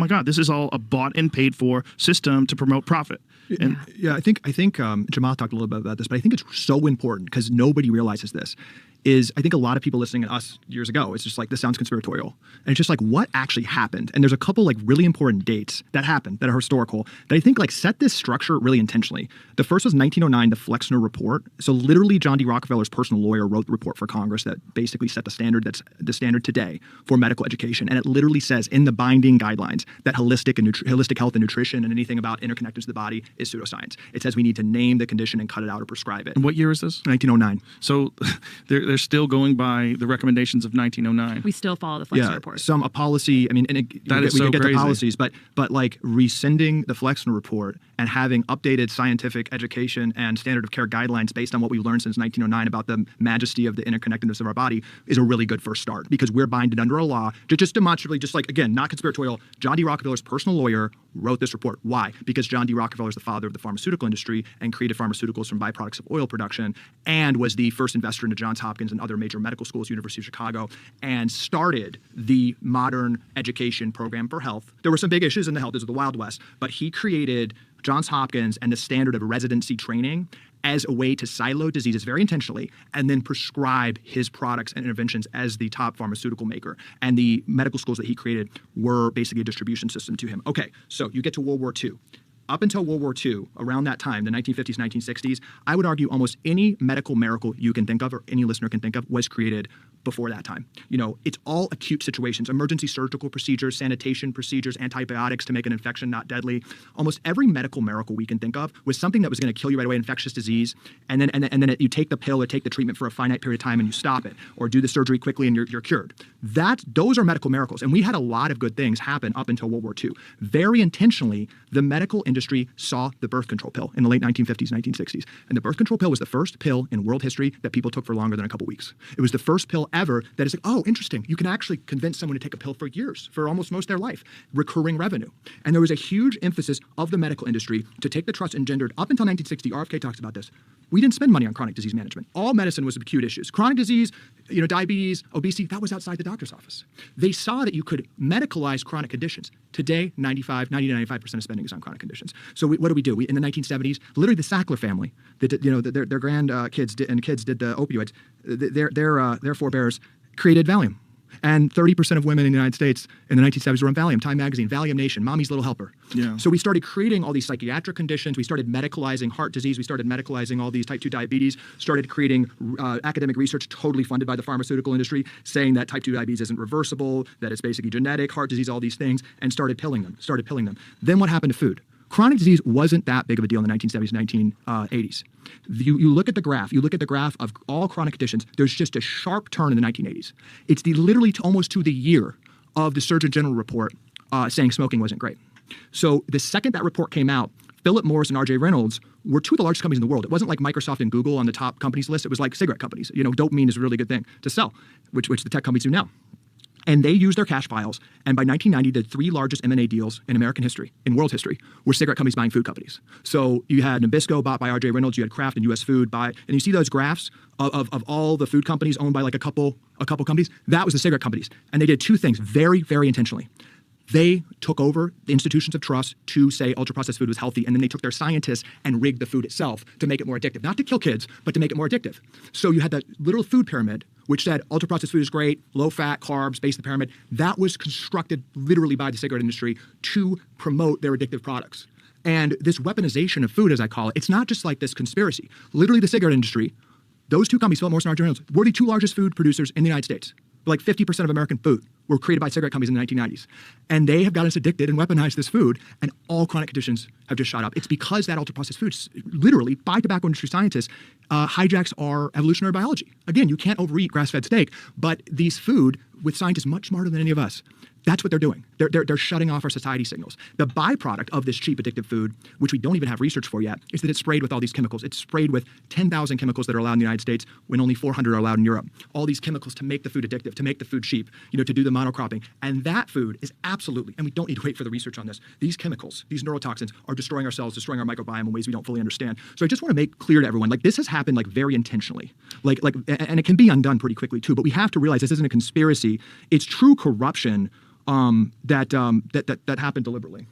God, this is all a bought and paid for system to promote profit. And I think Jamal talked a little bit about this, but I think it's so important because nobody realizes this. I think a lot of people listening to us years ago, it's just like, this sounds conspiratorial. And it's just like, what actually happened? And there's a couple like really important dates that happened that are historical that I think like set this structure really intentionally. The first was 1909, the Flexner Report. So literally John D. Rockefeller's personal lawyer wrote the report for Congress that basically set the standard that's the standard today for medical education. And it literally says in the binding guidelines that holistic health and nutrition and anything about interconnectedness of the body is pseudoscience. It says we need to name the condition and cut it out or prescribe it. And what year is this? 1909. So they're still going by the recommendations of 1909. We still follow the Flexner Report. A policy. I mean, and we can get to policies, but like rescinding the Flexner Report and having updated scientific education and standard of care guidelines based on what we learned since 1909 about the majesty of the interconnectedness of our body is a really good first start because we're binded under a law just demonstrably, just like, again, not conspiratorial. John D. Rockefeller's personal lawyer wrote this report. Why? Because John D. Rockefeller is the father of the pharmaceutical industry and created pharmaceuticals from byproducts of oil production and was the first investor into Johns Hopkins and other major medical schools, University of Chicago, and started the modern education program for health. There were some big issues in the health. This was the Wild West, but he created Johns Hopkins and the standard of residency training as a way to silo diseases very intentionally and then prescribe his products and interventions as the top pharmaceutical maker. And the medical schools that he created were basically a distribution system to him. Okay, so you get to World War II. Up until World War II, around that time, the 1950s, 1960s, I would argue almost any medical miracle you can think of or any listener can think of was created before that time. It's all acute situations, emergency surgical procedures, sanitation procedures, antibiotics to make an infection not deadly. Almost every medical miracle we can think of was something that was going to kill you right away, infectious disease, and then you take the pill or take the treatment for a finite period of time and you stop it, or do the surgery quickly and you're cured. Those are medical miracles, and we had a lot of good things happen up until World War II. Very intentionally, the medical industry saw the birth control pill in the late 1950s, 1960s. And the birth control pill was the first pill in world history that people took for longer than a couple weeks. It was the first pill ever that is like, oh, interesting. You can actually convince someone to take a pill for years, for almost most of their life. Recurring revenue. And there was a huge emphasis of the medical industry to take the trust engendered up until 1960. RFK talks about this. We didn't spend money on chronic disease management. All medicine was acute issues. Chronic disease, diabetes, obesity, that was outside the doctor's office. They saw that you could medicalize chronic conditions. Today, 95% of spending is on chronic conditions. So what do? In the 1970s, literally the Sackler family, their grandkids did the opioids. Their forebears created Valium. And 30% of women in the United States in the 1970s were on Valium. Time Magazine, Valium Nation, Mommy's Little Helper. Yeah. So we started creating all these psychiatric conditions. We started medicalizing heart disease. We started medicalizing all these type 2 diabetes. Started creating academic research totally funded by the pharmaceutical industry, saying that type 2 diabetes isn't reversible, that it's basically genetic, heart disease, all these things, and started pilling them. Then what happened to food? Chronic disease wasn't that big of a deal in the 1970s, 1980s. You look at the graph of all chronic conditions, there's just a sharp turn in the 1980s. It's literally almost to the year of the Surgeon General report saying smoking wasn't great. So the second that report came out, Philip Morris and R.J. Reynolds were two of the largest companies in the world. It wasn't like Microsoft and Google on the top companies list. It was like cigarette companies. Dopamine is a really good thing to sell, which the tech companies do now. And they used their cash files. And by 1990, the 3 largest M&A deals in American history, in world history, were cigarette companies buying food companies. So you had Nabisco bought by R.J. Reynolds, you had Kraft and U.S. Food and you see those graphs of all the food companies owned by like a couple companies. That was the cigarette companies. And they did 2 things very, very intentionally. They took over the institutions of trust to say ultra-processed food was healthy, and then they took their scientists and rigged the food itself to make it more addictive. Not to kill kids, but to make it more addictive. So you had that little food pyramid, which said ultra-processed food is great, low-fat, carbs, base of the pyramid. That was constructed literally by the cigarette industry to promote their addictive products. And this weaponization of food, as I call it, it's not just like this conspiracy. Literally the cigarette industry, those 2 companies, Philip Morris and R.J. Reynolds, were the 2 largest food producers in the United States. Like 50% of American food were created by cigarette companies in the 1990s. And they have got us addicted and weaponized this food, and all chronic conditions have just shot up. It's because that ultra-processed food, literally, by tobacco industry scientists, hijacks our evolutionary biology. Again, you can't overeat grass-fed steak, but these food, with scientists much smarter than any of us, that's what they're doing. They're shutting off our satiety signals. The byproduct of this cheap addictive food, which we don't even have research for yet, is that it's sprayed with all these chemicals. It's sprayed with 10,000 chemicals that are allowed in the United States when only 400 are allowed in Europe. All these chemicals to make the food addictive, to make the food cheap, to do the monocropping. And that food is absolutely, and we don't need to wait for the research on this, these chemicals, these neurotoxins are destroying our cells, destroying our microbiome in ways we don't fully understand. So I just want to make clear to everyone, this has happened very intentionally. And it can be undone pretty quickly too, but we have to realize this isn't a conspiracy. It's true corruption that happened deliberately.